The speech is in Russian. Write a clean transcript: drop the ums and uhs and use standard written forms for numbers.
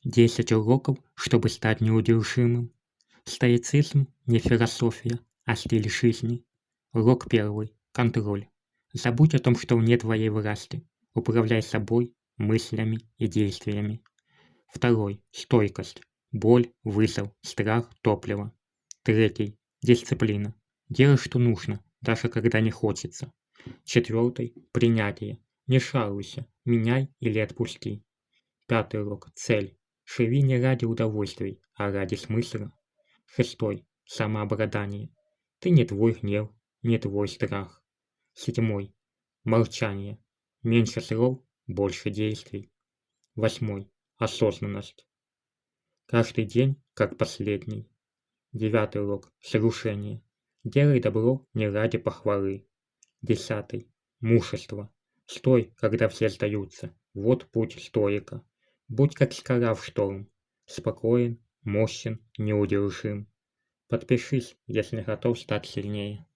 10 уроков, чтобы стать неудержимым. Стоицизм не философия, а стиль жизни. Урок первый. Контроль. Забудь о том, что вне твоей власти. Управляй собой, мыслями и действиями. Второй. Стойкость. Боль, вызов, страх, топливо. Третий. Дисциплина. Делай, что нужно, даже когда не хочется. Четвертый. Принятие. Не жалуйся, меняй или отпусти. Пятый урок. Цель. Живи не ради удовольствий, а ради смысла. Шестой. Самообладание. Ты не твой гнев, не твой страх. Седьмой. Молчание. Меньше слов, больше действий. Восьмой. Осознанность. Каждый день как последний. Девятый урок. Срушение. Делай добро не ради похвалы. Десятый. Мужество. Стой, когда все сдаются. Вот путь стоика. Будь как скала в шторм. Спокоен, мощен, неудержим. Подпишись, если готов стать сильнее.